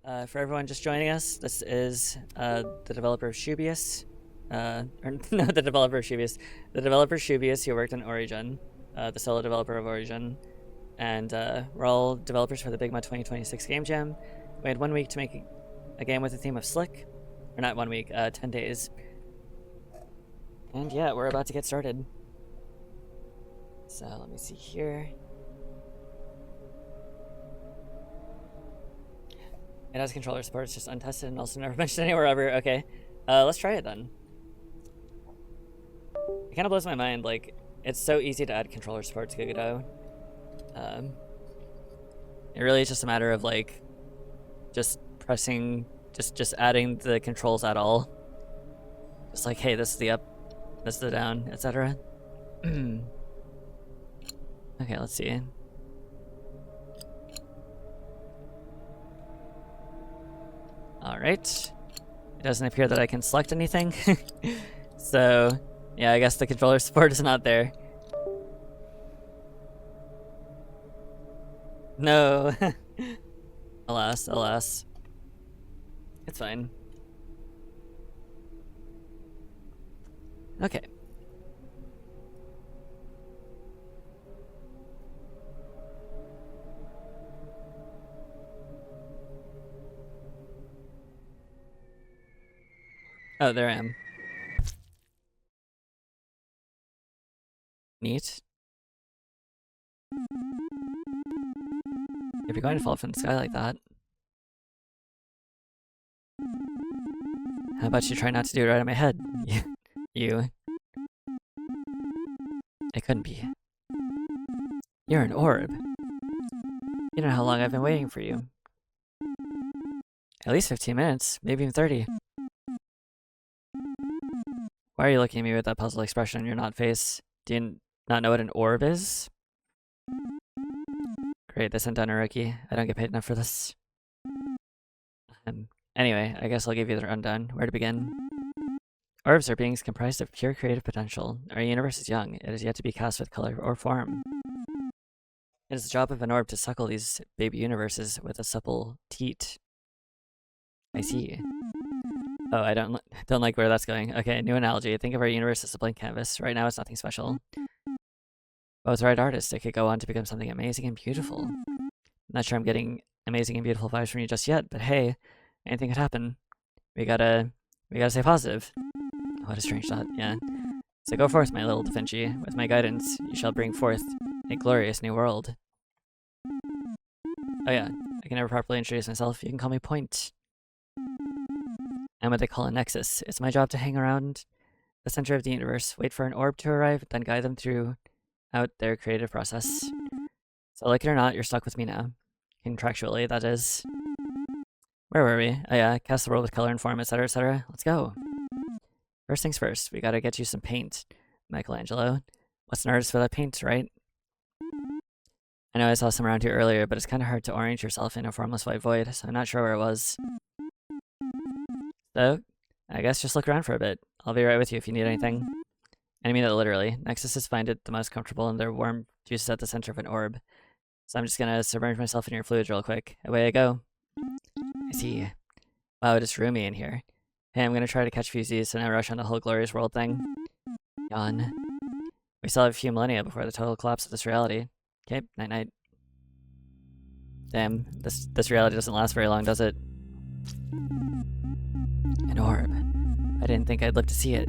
For everyone just joining us, this is the developer of Shoobius. Or no, the developer of Shoobius. The developer of Shoobius who worked on Oorigenne, the solo developer of Oorigenne. And we're all developers for the BIGMODE 2026 Game Jam. We had 1 week to make a game with the theme of Slick. Or not 1 week, 10 days. And yeah, we're about to get started. So let me see here. It has controller support, it's just untested and also never mentioned anywhere ever. Okay, let's try it then. It kind of blows my mind, like, it's so easy to add controller support to Godot. It really is just a matter of, like, just pressing, just adding the controls at all. Just like, hey, this is the up, this is the down, etc. Okay, let's see. Alright. It doesn't appear that I can select anything. So, yeah, I guess the controller support is not there. No. Alas, alas. It's fine. Okay. Oh, there I am. Neat. If you're going to fall from the sky like that, how about you try not to do it right on my head? You. It couldn't be. You're an orb. You know how long I've been waiting for you. At least 15 minutes, maybe even 30. Why are you looking at me with that puzzled expression on your not face? Do you not know what an orb is? Great, they sent down a rookie. I don't get paid enough for this. Anyway, I guess I'll give you the rundown. Where to begin? Orbs are beings comprised of pure creative potential. Our universe is young. It is yet to be cast with color or form. It is the job of an orb to suckle these baby universes with a supple teat. I see. Oh, I don't like where that's going. Okay, new analogy. Think of our universe as a blank canvas. Right now, it's nothing special. But with the right artist, it could go on to become something amazing and beautiful. I'm not sure I'm getting amazing and beautiful vibes from you just yet, but hey, anything could happen. We gotta stay positive. What a strange thought, yeah. So go forth, my little Da Vinci. With my guidance, you shall bring forth a glorious new world. Oh yeah, I can never properly introduce myself. You can call me Point. I'm what they call a nexus. It's my job to hang around the center of the universe, wait for an orb to arrive, then guide them throughout their creative process. So like it or not, you're stuck with me now. Contractually, that is. Where were we? Oh yeah, cast the world with color and form, etc, etc. Let's go. First things first, we gotta get you some paint, Michelangelo. What's an artist without paint, right? I know I saw some around here earlier, but it's kind of hard to orient yourself in a formless white void, so I'm not sure where it was. So, I guess just look around for a bit. I'll be right with you if you need anything. And I mean that literally. Nexuses find it the most comfortable in their warm juices at the center of an orb. So I'm just gonna submerge myself in your fluids real quick. Away I go. I see. Wow, it is roomy in here. Hey, I'm gonna try to catch fusies and not rush on the whole glorious world thing. Yawn. We still have a few millennia before the total collapse of this reality. Okay, night-night. Damn, this reality doesn't last very long, does it? An orb. I didn't think I'd live to see it.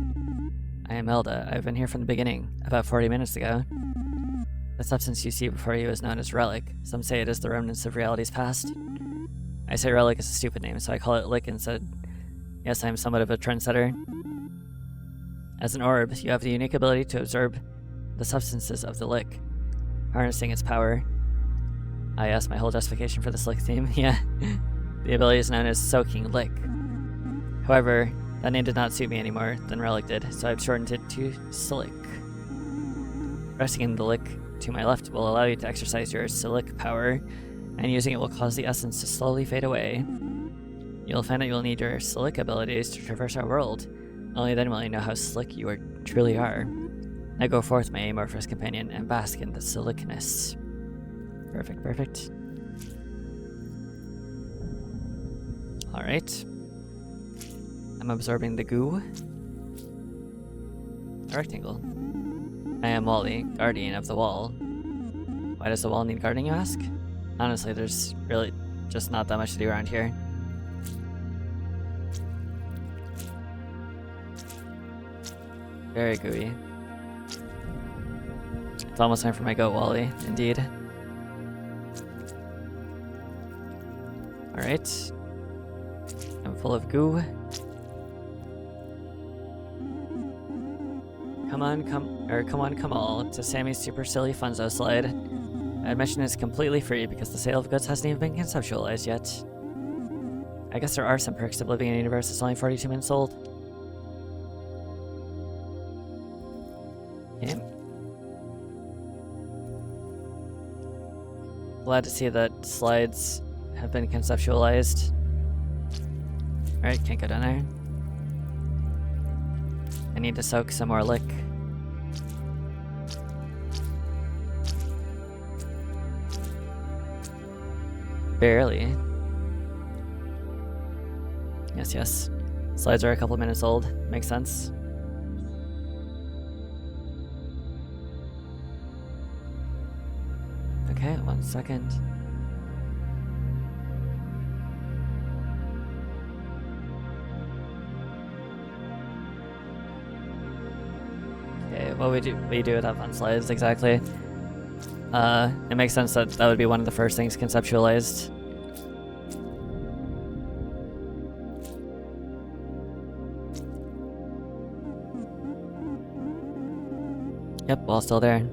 I am Elda. I've been here from the beginning, about 40 minutes ago. The substance you see before you is known as Relic. Some say it is the remnants of reality's past. I say Relic is a stupid name, so I call it Lick instead. Yes, I am somewhat of a trendsetter. As an orb, you have the unique ability to absorb the substances of the Lick, harnessing its power. Ah yes, my whole justification for the Slick theme, yeah. The ability is known as Soaking Lick. However, that name did not suit me any more than Relic did, so I've shortened it to Slick. Resting in the Lick to my left will allow you to exercise your Slick power, and using it will cause the essence to slowly fade away. You'll find that you'll need your Slick abilities to traverse our world. Only then will you know how slick you truly are. Now go forth, my amorphous companion, and bask in the slickness. Perfect, perfect. Alright. I'm absorbing the goo. A rectangle. I am Wally, guardian of the wall. Why does the wall need guarding, you ask? Honestly, there's really just not that much to do around here. Very gooey. It's almost time for my goat, Wally. Indeed. Alright. I'm full of goo. Come on, all, to Sammy's Super Silly Funzo slide. Admission is completely free because the sale of goods hasn't even been conceptualized yet. I guess there are some perks of living in a universe that's only 42 minutes old. Okay. Glad to see that slides have been conceptualized. Alright, can't go down there. I need to soak some more lick. Barely. Yes. Slides are a couple minutes old. Makes sense. Okay, 1 second. Okay, what we do with that fun slides exactly? It makes sense that that would be one of the first things conceptualized. Yep, wall still there.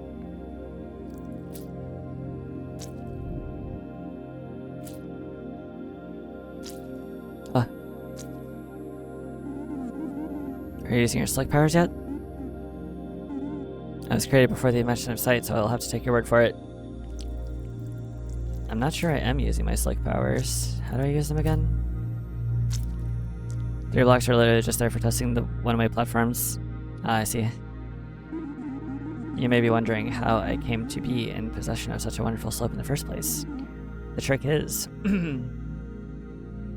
Are you using your slick powers yet? I was created before the invention of sight, so I'll have to take your word for it. I'm not sure I am using my slick powers. How do I use them again? 3 blocks are literally just there for testing one of my platforms. Ah, I see. You may be wondering how I came to be in possession of such a wonderful slope in the first place. The trick is,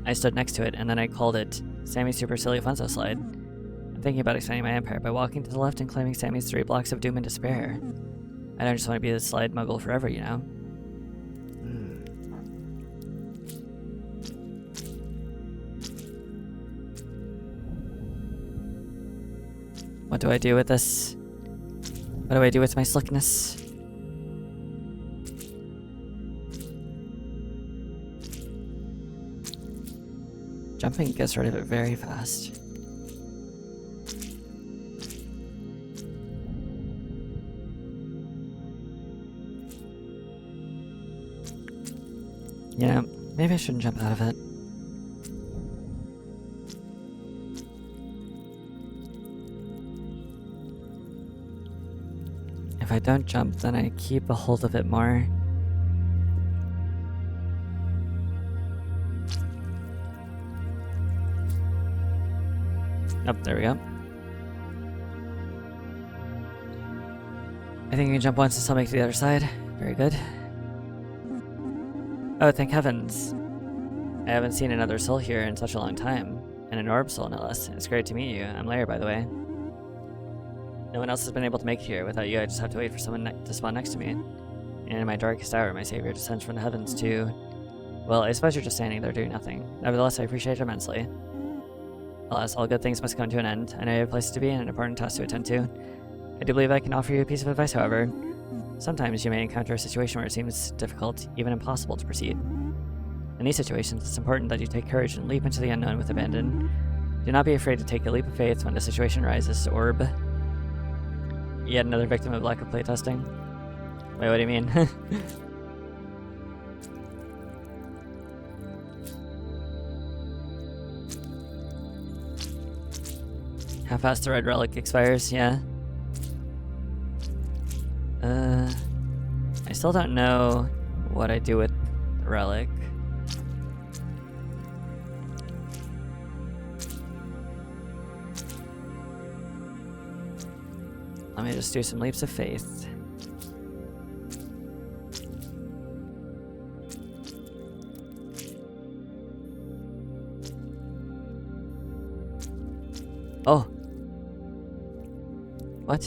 I stood next to it, and then I called it Sammy's Super Silly Funzo Slide. I'm thinking about expanding my empire by walking to the left and claiming Sammy's 3 blocks of doom and despair. I don't just want to be the slide muggle forever, you know? What do I do with this? What do I do with my slickness? Jumping gets rid of it very fast. You know, maybe I shouldn't jump out of it. If I don't jump, then I keep a hold of it more. Oh, there we go. I think you can jump once and still make it to the other side. Very good. Oh, thank heavens. I haven't seen another soul here in such a long time. And an orb soul, no less. It's great to meet you. I'm Larry, by the way. No one else has been able to make it here. Without you, I just have to wait for someone to spawn next to me. And in my darkest hour, my savior descends from the heavens to... Well, I suppose you're just standing there doing nothing. Nevertheless, I appreciate it immensely. Alas, all good things must come to an end. I know you have places to be and an important task to attend to. I do believe I can offer you a piece of advice, however. Sometimes you may encounter a situation where it seems difficult, even impossible to proceed. In these situations, it's important that you take courage and leap into the unknown with abandon. Do not be afraid to take a leap of faith when the situation arises. Orb. Yet another victim of lack of playtesting? Wait, what do you mean? How fast the red relic expires? Yeah. I still don't know what I do with the relic. Let me just do some leaps of faith. Oh. What?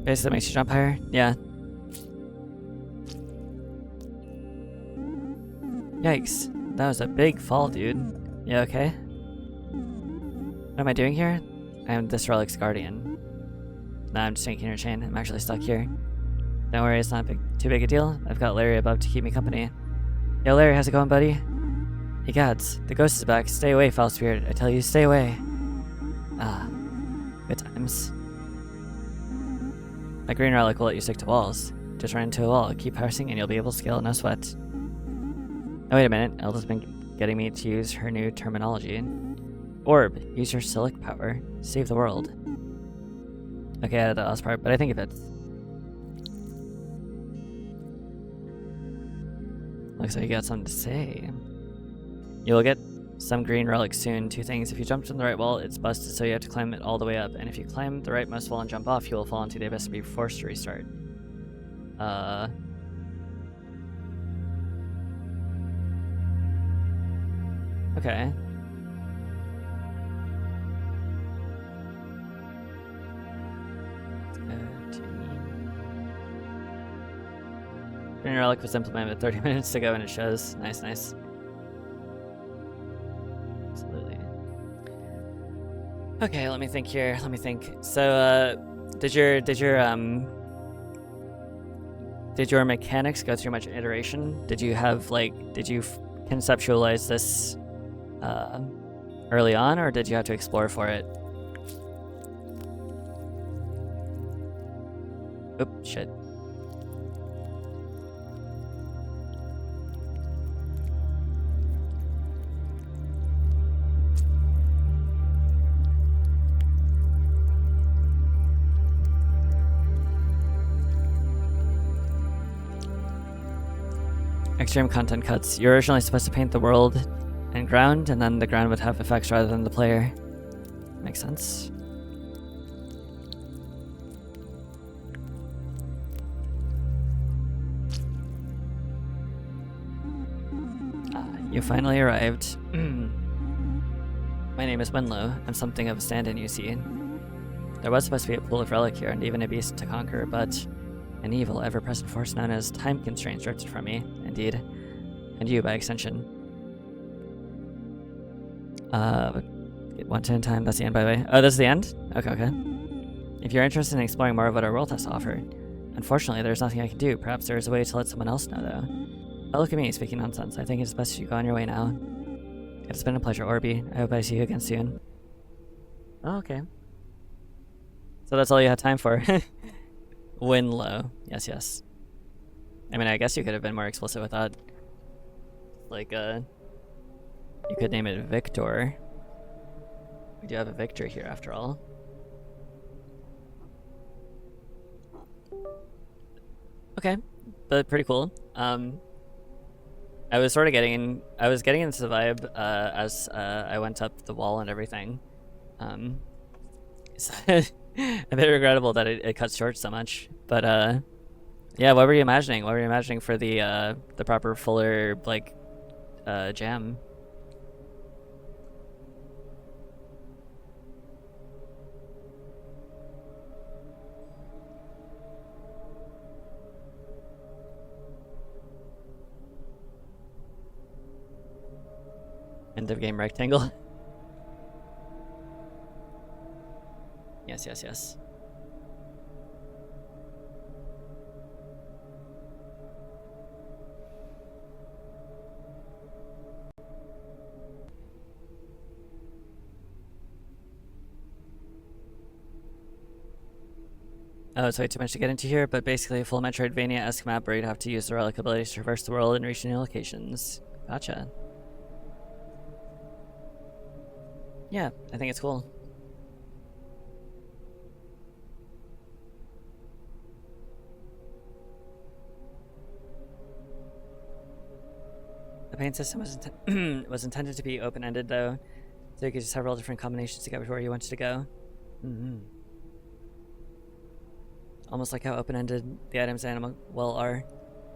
Basically that makes you jump higher? Yeah. Yikes. That was a big fall, dude. You okay? What am I doing here? I am this relic's guardian. Nah, I'm just taking your chain. I'm actually stuck here. Don't worry, it's not too big a deal. I've got Larry above to keep me company. Yo, Larry, how's it going, buddy? Hey, gods. The ghost is back. Stay away, foul spirit. I tell you, stay away. Ah. Good times. A green relic will let you stick to walls. Just run into a wall, keep parsing, and you'll be able to scale it, no sweat. Oh, wait a minute. Elda's been getting me to use her new terminology. Orb. Use your silic power. Save the world. Okay, I added that last part, but I think it fits. Looks like you got something to say. You will get some green relic soon. Two things. If you jump from the right wall, it's busted, so you have to climb it all the way up. And if you climb the rightmost wall and jump off, you will fall into the abyss and be forced to restart. Okay. Green relic was implemented 30 minutes ago and it shows. Nice, nice. Absolutely. Okay, let me think here. Let me think. So, did your mechanics go through much iteration? Did you have did you conceptualize this early on, or did you have to explore for it? Oop, shit. Extreme content cuts. You're originally supposed to paint the world and ground, and then the ground would have effects rather than the player. Makes sense. You finally arrived. My name is Winlow. I'm something of a stand-in, you see. There was supposed to be a pool of relic here, and even a beast to conquer, but an evil, ever-present force known as time constraints ripped it from me, indeed. And you, by extension. Get 1 to 10 time, that's the end, by the way. Oh, this is the end? Okay, okay. If you're interested in exploring more of what our world has to offer, unfortunately, there's nothing I can do. Perhaps there is a way to let someone else know, though. Oh, look at me, speaking nonsense. I think it's best you go on your way now. It's been a pleasure, Orby. I hope I see you again soon. Oh, okay. So that's all you had time for. Winlow. Yes, yes. I mean, I guess you could have been more explicit with that. Like, you could name it Victor. We do have a Victor here, after all. Okay, but pretty cool. I was sort of getting into the vibe as I went up the wall and everything. It's a bit regrettable that it cut short so much, but yeah. What were you imagining? What were you imagining for the proper fuller jam? End of game rectangle. Yes, yes, yes. Oh, it's way too much to get into here, but basically a full Metroidvania-esque map where you'd have to use the relic abilities to traverse the world and reach new locations. Gotcha. Yeah, I think it's cool. The paint system was intended to be open-ended, though, so you could use several different combinations to get to where you wanted to go. Almost like how open-ended the items in Animal Well are.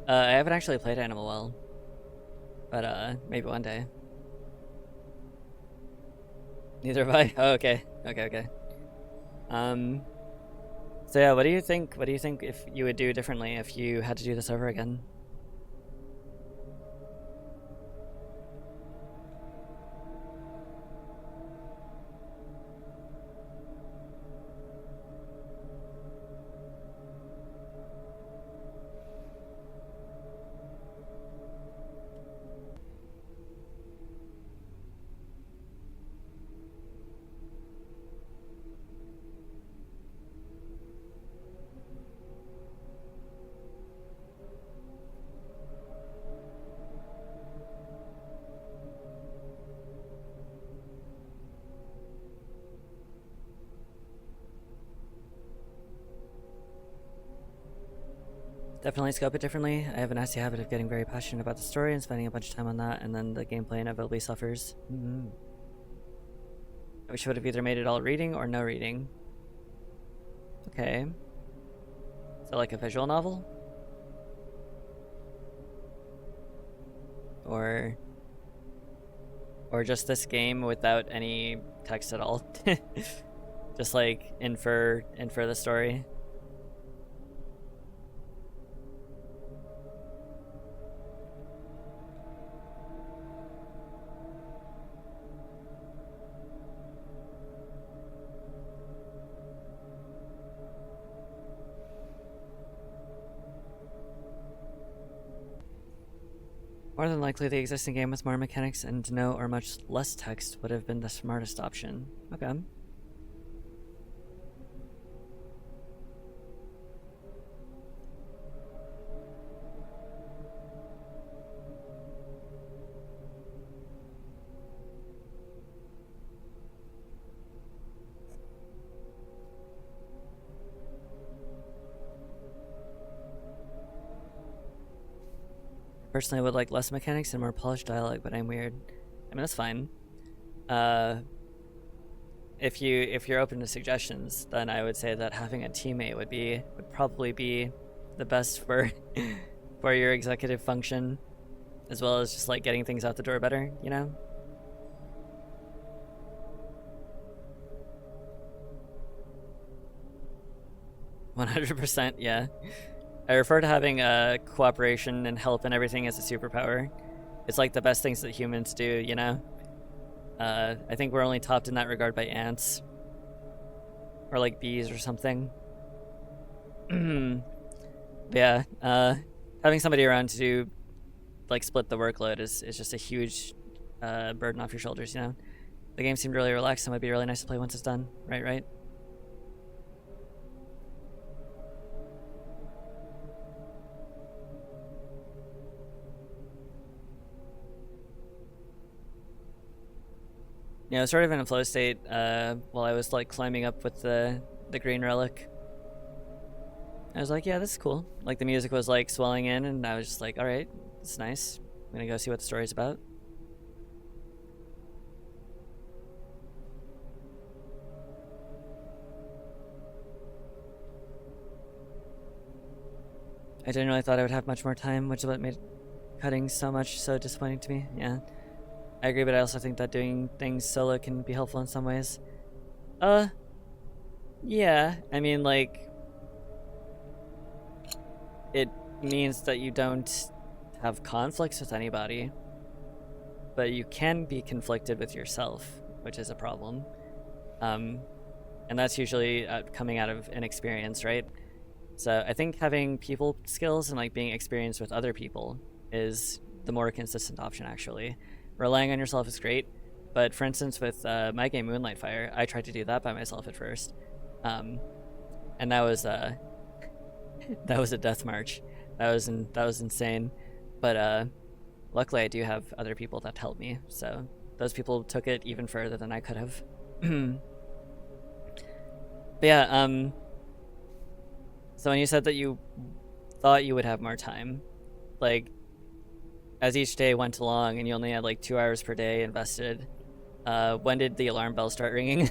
I haven't actually played Animal Well, but maybe one day. Neither have I. Oh, okay. Okay. Um, so yeah, what do you think? What do you think if you would do differently if you had to do this over again? Definitely scope it differently. I have a nasty habit of getting very passionate about the story and spending a bunch of time on that, and then the gameplay inevitably suffers. I wish I would have either made it all reading or no reading. Okay. So like a visual novel? Or just this game without any text at all. Just like infer the story. More than likely, the existing game with more mechanics and no or much less text would have been the smartest option. Okay. Personally, I would like less mechanics and more polished dialogue, but I'm weird. I mean, that's fine. If you're open to suggestions, then I would say that having a teammate would probably be the best for for your executive function, as well as just like getting things out the door better, you know? $100%, yeah. I refer to having cooperation and help and everything as a superpower. It's like the best things that humans do, you know? I think we're only topped in that regard by ants. Or like bees or something. Yeah, having somebody around to do, like, split the workload is just a huge burden off your shoulders, you know? The game seemed really relaxed and would be really nice to play once it's done. Right? Yeah, I was sort of in a flow state while I was like climbing up with the green relic. I was like, yeah, this is cool. Like the music was like swelling in, and I was just like, all right, this is nice. I'm gonna go see what the story's about. I genuinely thought I would have much more time, which is what made cutting so disappointing to me. Yeah. I agree, but I also think that doing things solo can be helpful in some ways. Yeah. I mean, like, it means that you don't have conflicts with anybody, but you can be conflicted with yourself, which is a problem. And that's usually coming out of inexperience, right? So I think having people skills and like being experienced with other people is the more consistent option, actually. Relying on yourself is great, but for instance, with my game Moonlight Fire, I tried to do that by myself at first, and that was that was a death march. That was insane, but luckily I do have other people that helped me, so those people took it even further than I could have. But yeah, so when you said that you thought you would have more time, like, as each day went along and you only had like 2 hours per day invested, when did the alarm bell start ringing?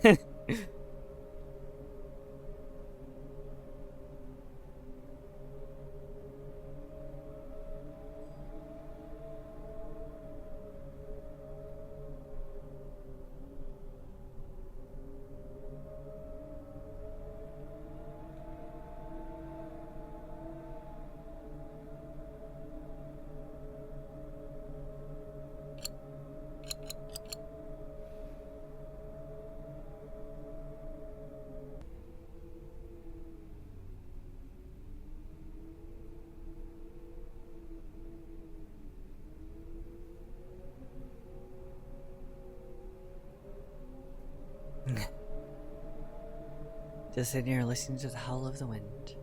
Just sitting here listening to the howl of the wind.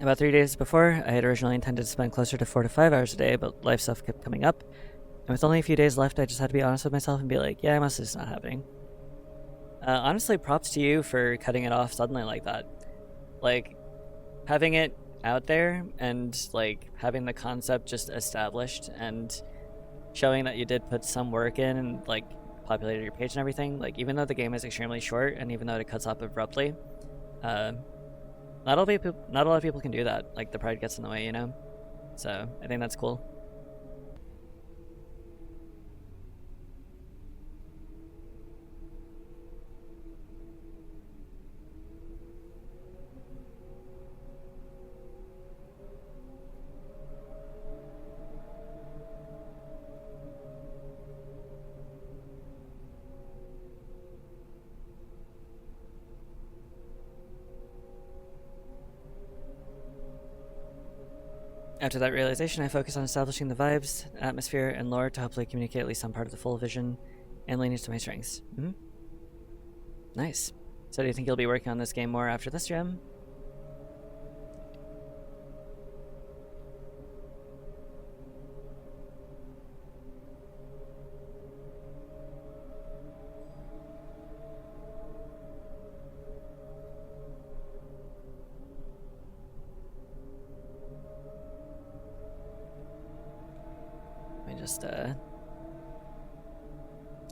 About 3 days before, I had originally intended to spend closer to 4 to 5 hours a day, but life stuff kept coming up. And with only a few days left, I just had to be honest with myself and be like, yeah, most of it's not happening. Honestly, props to you for cutting it off suddenly like that. Like, having it out there and, like, having the concept just established and showing that you did put some work in and, like, populated your page and everything. Like, even though the game is extremely short and even though it cuts off abruptly, not a lot of people can do that. Like, the pride gets in the way, you know? So, I think that's cool. After that realization, I focused on establishing the vibes, atmosphere, and lore to hopefully communicate at least some part of the full vision and lean into my strengths. Nice. So do you think you'll be working on this game more after this gem?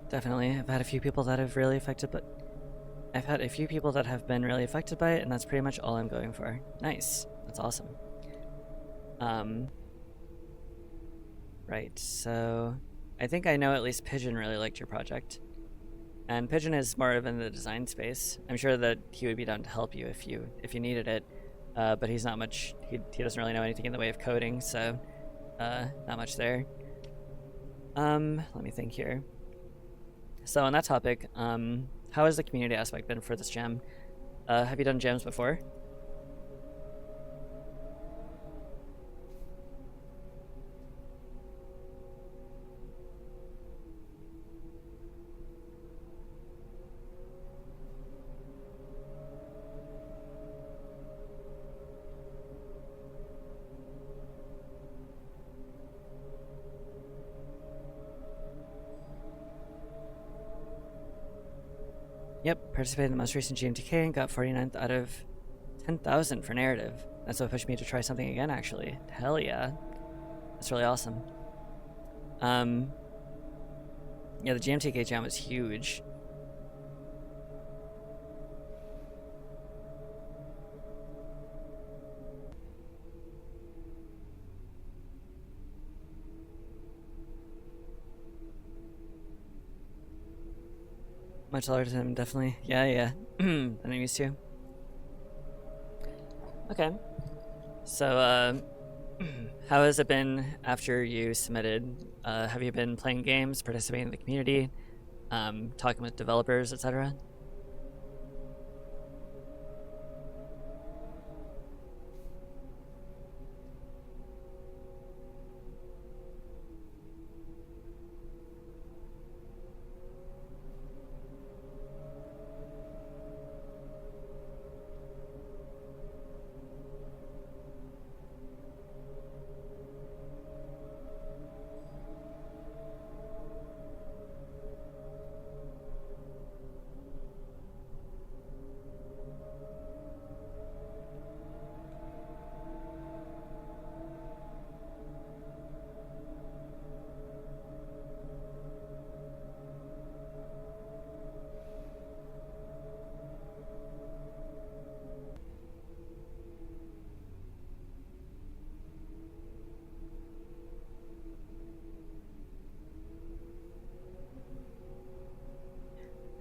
Definitely, I've had a few people that have really affected, but I've had a few people that have been really affected by it, and that's pretty much all I'm going for. Nice. That's awesome. Right, so I think I know at least Pigeon really liked your project. And Pigeon is more of in the design space. I'm sure that he would be down to help you if you needed it. But he's not much, he doesn't really know anything in the way of coding, so not much there. Let me think here. So on that topic, how has the community aspect been for this gem? Have you done gems before? Yep, participated in the most recent GMTK and got 49th out of 10,000 for narrative. That's what pushed me to try something again, actually. Hell yeah. That's really awesome. Yeah, the GMTK jam was huge. Much taller than him, definitely. Yeah. Than I'm used to. Okay. So, how has it been after you submitted? Have you been playing games, participating in the community, talking with developers, etc.?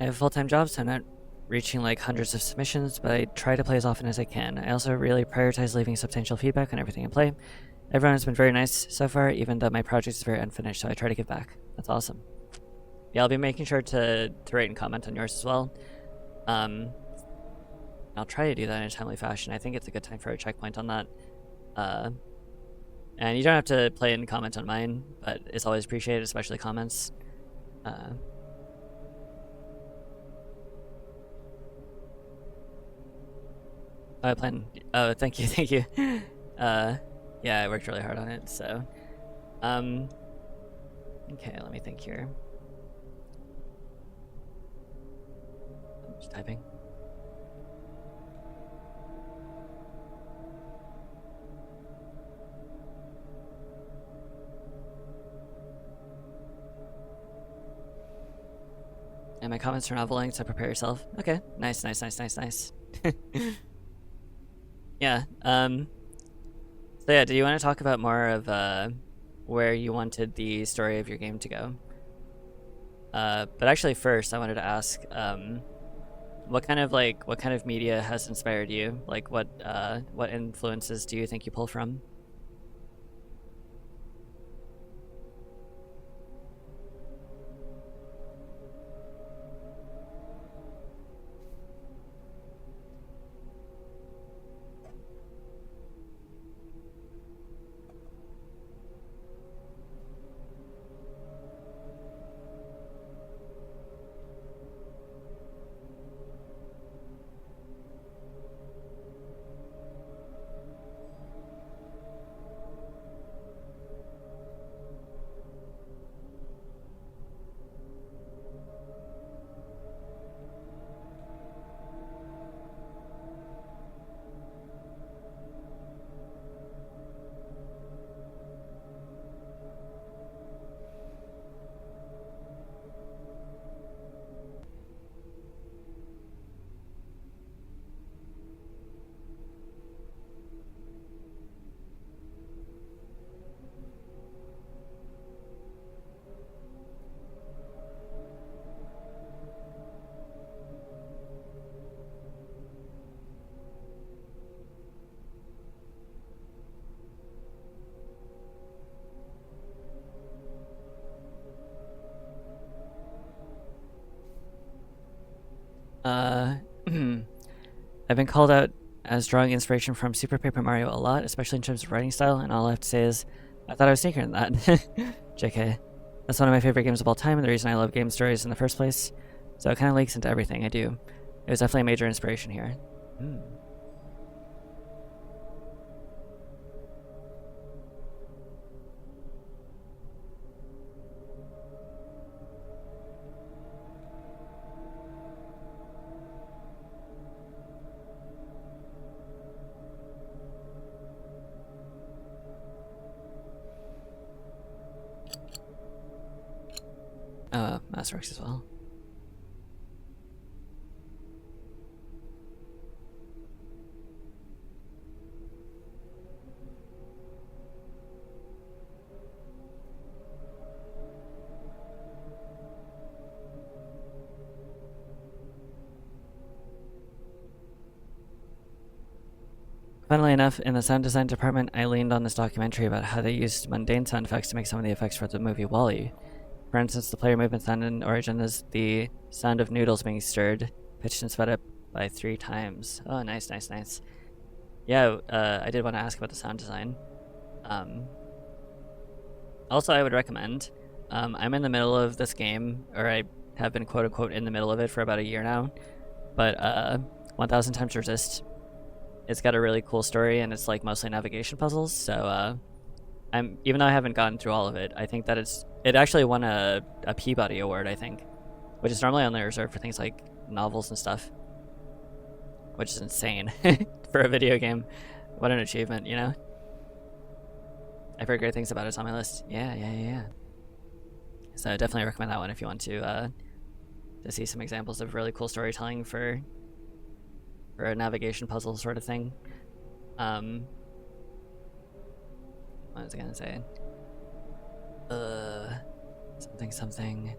I have a full-time job, so I'm not reaching like hundreds of submissions, but I try to play as often as I can. I also really prioritize leaving substantial feedback on everything I play. Everyone has been very nice so far, even though my project is very unfinished, so I try to give back. That's awesome. Yeah, I'll be making sure to rate and comment on yours as well. I'll try to do that in a timely fashion. I think it's a good time for a checkpoint on that. And you don't have to play and comment on mine, but it's always appreciated, especially comments. I plan. Oh, thank you, thank you. Yeah, I worked really hard on it. So, okay, let me think here. I'm just typing. And my comments are noveling, so prepare yourself. Okay, nice, nice, nice, nice, nice. Yeah, so yeah, do you want to talk about more of where you wanted the story of your game to go? But actually first I wanted to ask, what kind of media has inspired you? Like what influences do you think you pull from? I've been called out as drawing inspiration from Super Paper Mario a lot, especially in terms of writing style, and all I have to say is, I thought I was sneaker in that. JK. That's one of my favorite games of all time, and the reason I love game stories in the first place, so it kind of leaks into everything I do. It was definitely a major inspiration here. Masterworks as well. Funnily enough, in the sound design department, I leaned on this documentary about how they used mundane sound effects to make some of the effects for the movie WALL-E. For instance, the player movement sound in Oorigenne is the sound of noodles being stirred, pitched and sped up by 3 times. Oh, nice, nice, nice. Yeah, I did want to ask about the sound design. Also, I would recommend, I'm in the middle of this game, or I have been quote-unquote in the middle of it for about a year now, but 1000 Times Resist, it's got a really cool story, and it's like mostly navigation puzzles, so even though I haven't gotten through all of it, I think that it actually won a Peabody Award, I think, which is normally only reserved for things like novels and stuff, which is insane for a video game. What an achievement, you know? I've heard great things about it. It's on my list. Yeah. So I definitely recommend that one if you want to see some examples of really cool storytelling for a navigation puzzle sort of thing. What was I gonna say? Something.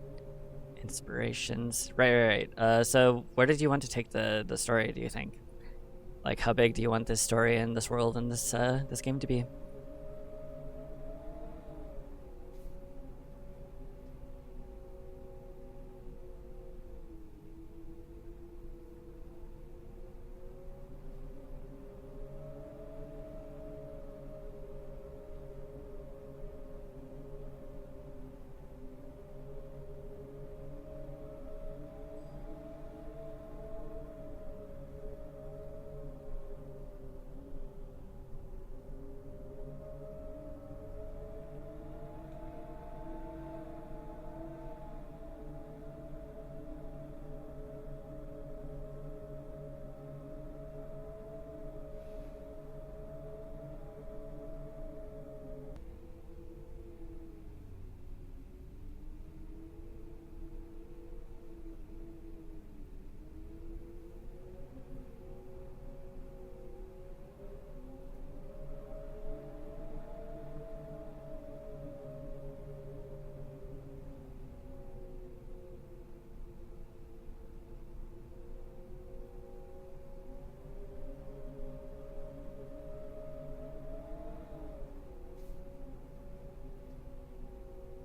Inspirations. Right. So where did you want to take the story, do you think? Like, how big do you want this story and this world and this game to be?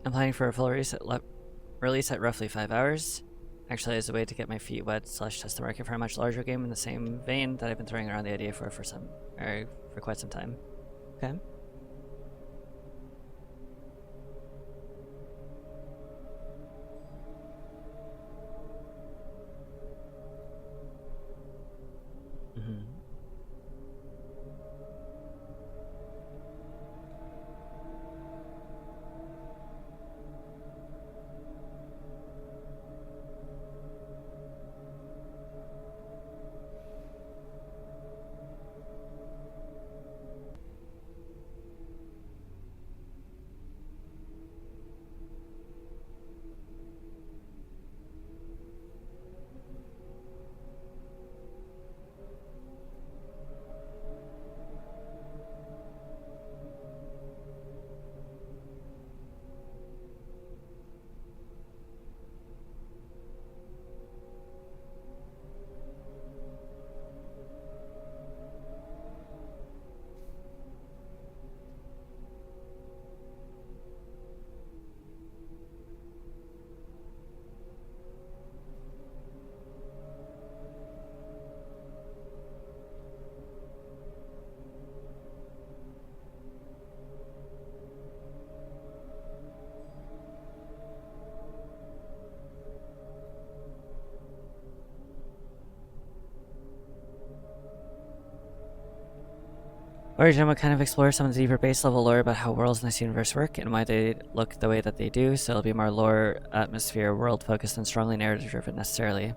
I'm planning for a full release at roughly 5 hours. Actually, as a way to get my feet wet / test the market for a much larger game in the same vein that I've been throwing around the idea for quite some time. Okay. Oorigenne would kind of explore some of the deeper base level lore about how worlds in this universe work and why they look the way that they do, so it'll be more lore, atmosphere, world focused than strongly narrative driven necessarily.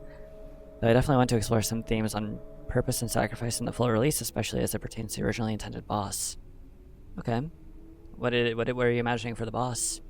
Though I definitely want to explore some themes on purpose and sacrifice in the full release, especially as it pertains to the originally intended boss. Okay. What were you imagining for the boss?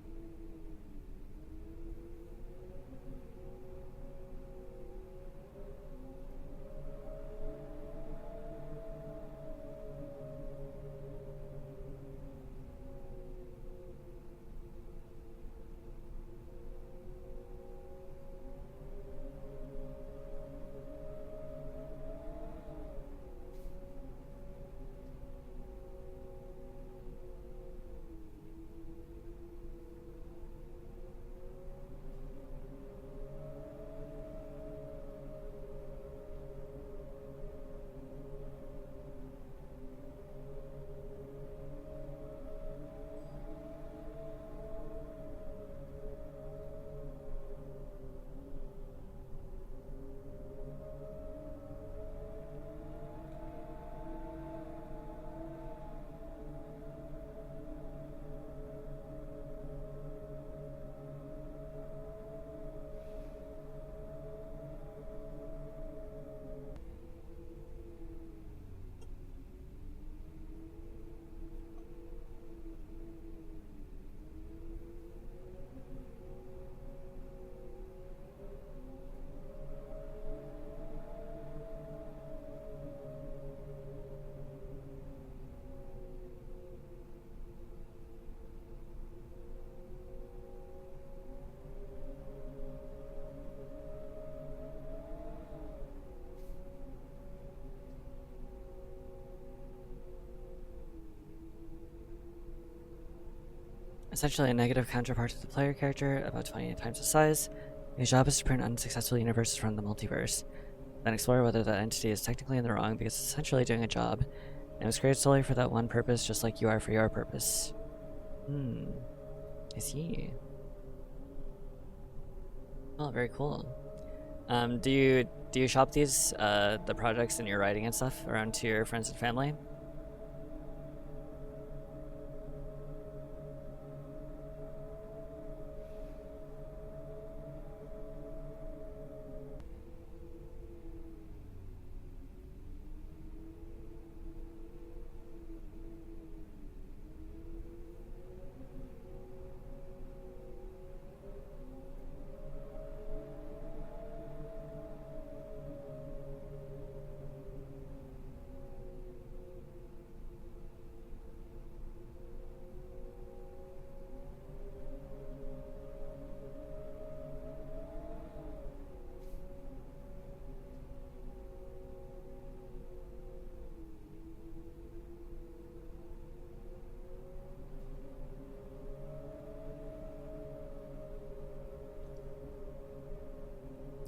Essentially a negative counterpart to the player character, about 28 times the size. His job is to print unsuccessful universes from the multiverse, then explore whether that entity is technically in the wrong because it's essentially doing a job, and it was created solely for that one purpose, just like you are for your purpose. I see. Oh, very cool. Do you shop these, the projects and your writing and stuff around to your friends and family?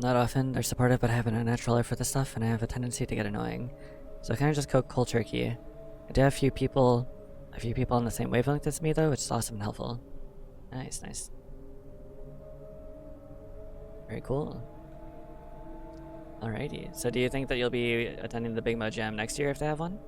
Not often. They're supportive, but I have an unnatural eye for this stuff, and I have a tendency to get annoying. So I kind of just go cold turkey. I do have a few people on the same wavelength as me, though, which is awesome and helpful. Nice, nice. Very cool. Alrighty. So do you think that you'll be attending the BIGMODE Jam next year if they have one?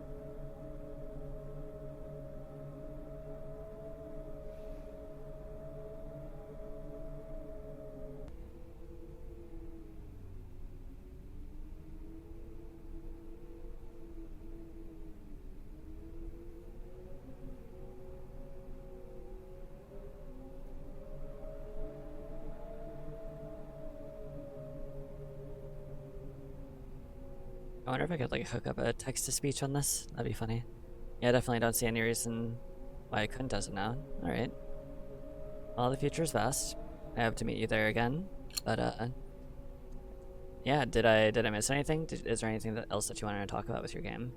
I wonder if I could like hook up a text-to-speech on this. That'd be funny. Yeah, I definitely don't see any reason why I couldn't as of now. Alright. Well, the future is vast. I hope to meet you there again. But, yeah, did I miss anything? Is there anything else that you wanted to talk about with your game?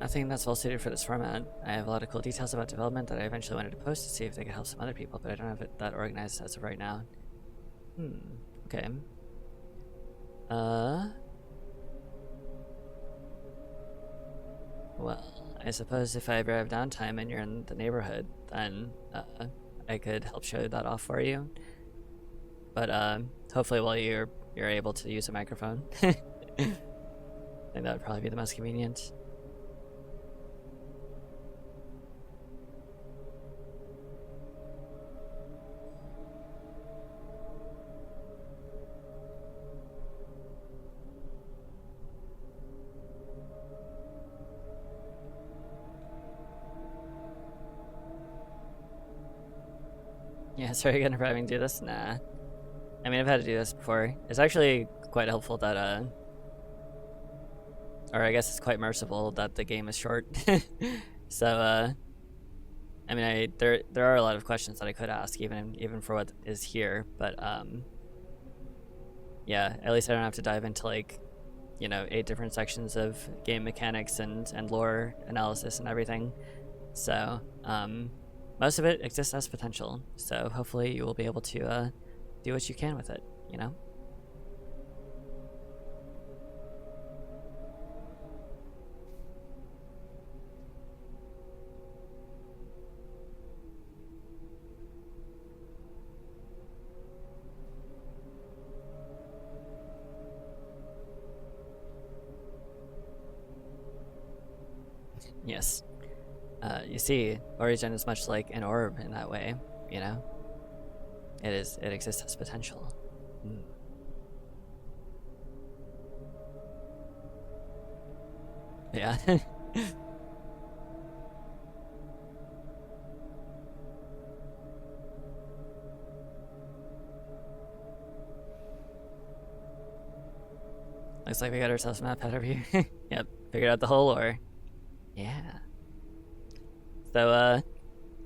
Nothing that's well suited for this format. I have a lot of cool details about development that I eventually wanted to post to see if they could help some other people, but I don't have it that organized as of right now. Okay. Well, I suppose if I ever have downtime and you're in the neighborhood, then, I could help show that off for you. But, hopefully while you're able to use a microphone. I think that would probably be the most convenient. Yeah, sorry again for having to do this. Nah. I mean, I've had to do this before. It's actually quite helpful that, or I guess it's quite merciful that the game is short. So, I mean, there are a lot of questions that I could ask, even for what is here, but, yeah, at least I don't have to dive into, like, you know, 8 different sections of game mechanics and lore analysis and everything. So, most of it exists as potential, so hopefully you will be able to do what you can with it, you know? Yes. You see, Oorigenne is much like an orb in that way, you know? It exists as potential. Yeah. Looks like we got ourselves a map out over here. Yep, figured out the whole lore. Yeah. So,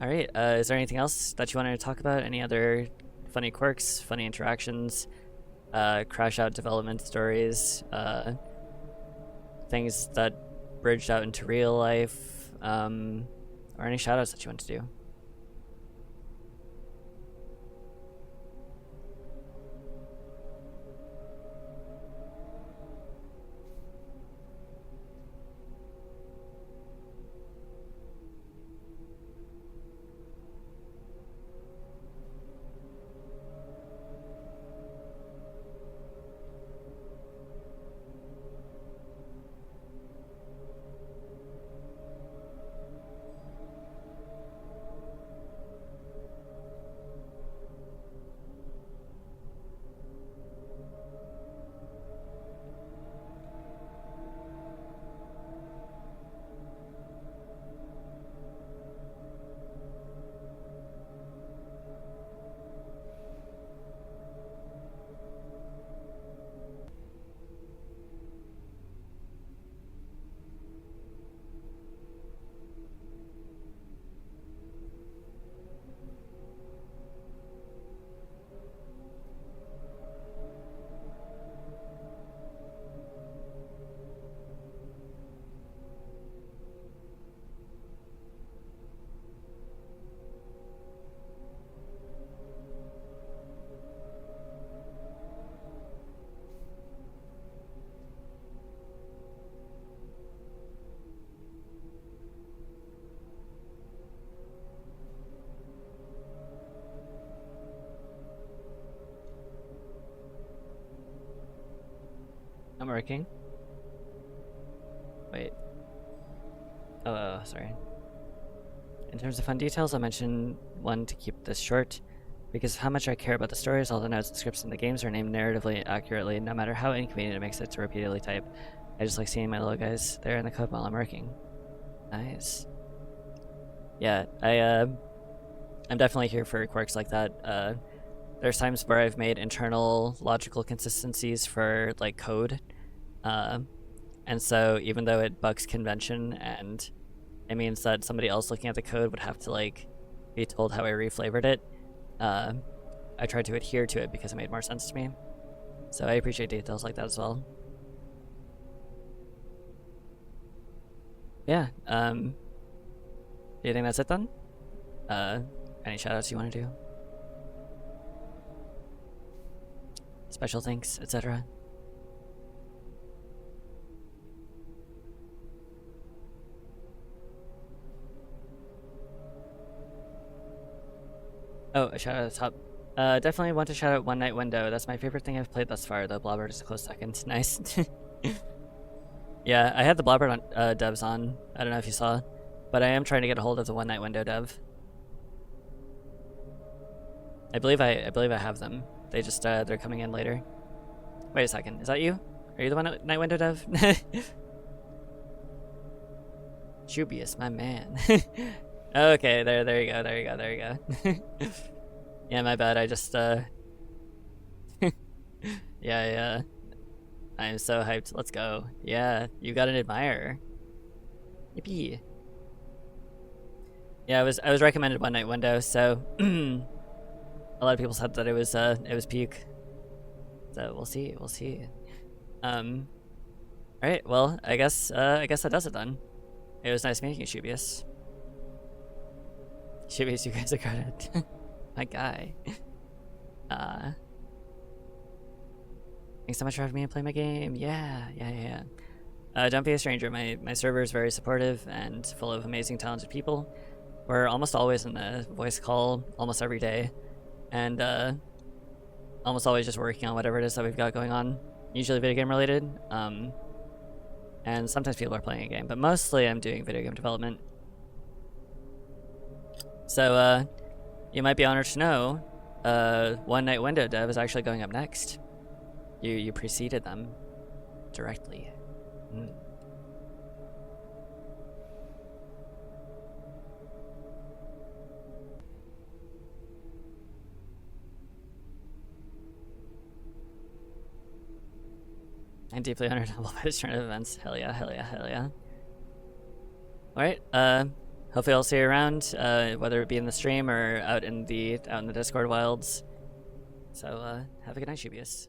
alright, is there anything else that you wanted to talk about? Any other funny quirks, funny interactions, crash out development stories, things that bridged out into real life, or any shoutouts that you want to do? I'm working. Wait. Oh, sorry. In terms of fun details, I'll mention one to keep this short. Because of how much I care about the stories, all the notes and scripts in the games are named narratively accurately, no matter how inconvenient it makes it to repeatedly type. I just like seeing my little guys there in the code while I'm working. Nice. Yeah, I'm definitely here for quirks like that. There's times where I've made internal logical consistencies for like code, and so even though it bucks convention and it means that somebody else looking at the code would have to like be told how I reflavored it, I tried to adhere to it because it made more sense to me. So I appreciate details like that as well. Yeah, do you think that's it then? Any shoutouts you want to do? Special thanks, etc. Oh, a shout out at the top. Definitely want to shout out One Night Window. That's my favorite thing I've played thus far, though Blobbert is a close second. Nice. Yeah, I had the Blobbert on, devs on. I don't know if you saw, but I am trying to get a hold of the One Night Window dev. I believe I have them. They just they're coming in later. Wait a second, is that you? Are you the One Night Window dev? Shoobius, my man. Okay, there you go. Yeah, my bad. I just yeah. I am so hyped. Let's go. Yeah, you got an admirer. Yippee. Yeah, I was recommended One Night Window, so a lot of people said that it was puke. So we'll see. Alright, well, I guess that does it then. It was nice meeting you, Shoobius. Shoobius, you guys are good. My guy. Thanks so much for having me and play my game. Yeah. Don't be a stranger. My server is very supportive and full of amazing, talented people. We're almost always in a voice call almost every day, and almost always just working on whatever it is that we've got going on. Usually video game related, and sometimes people are playing a game, but mostly I'm doing video game development. So you might be honored to know One Night Window dev is actually going up next. You preceded them directly. I'm deeply honored by this turn of events. Hell yeah. Alright, hopefully I'll see you around, whether it be in the stream or out in the Discord wilds. So have a good night, Shoobius.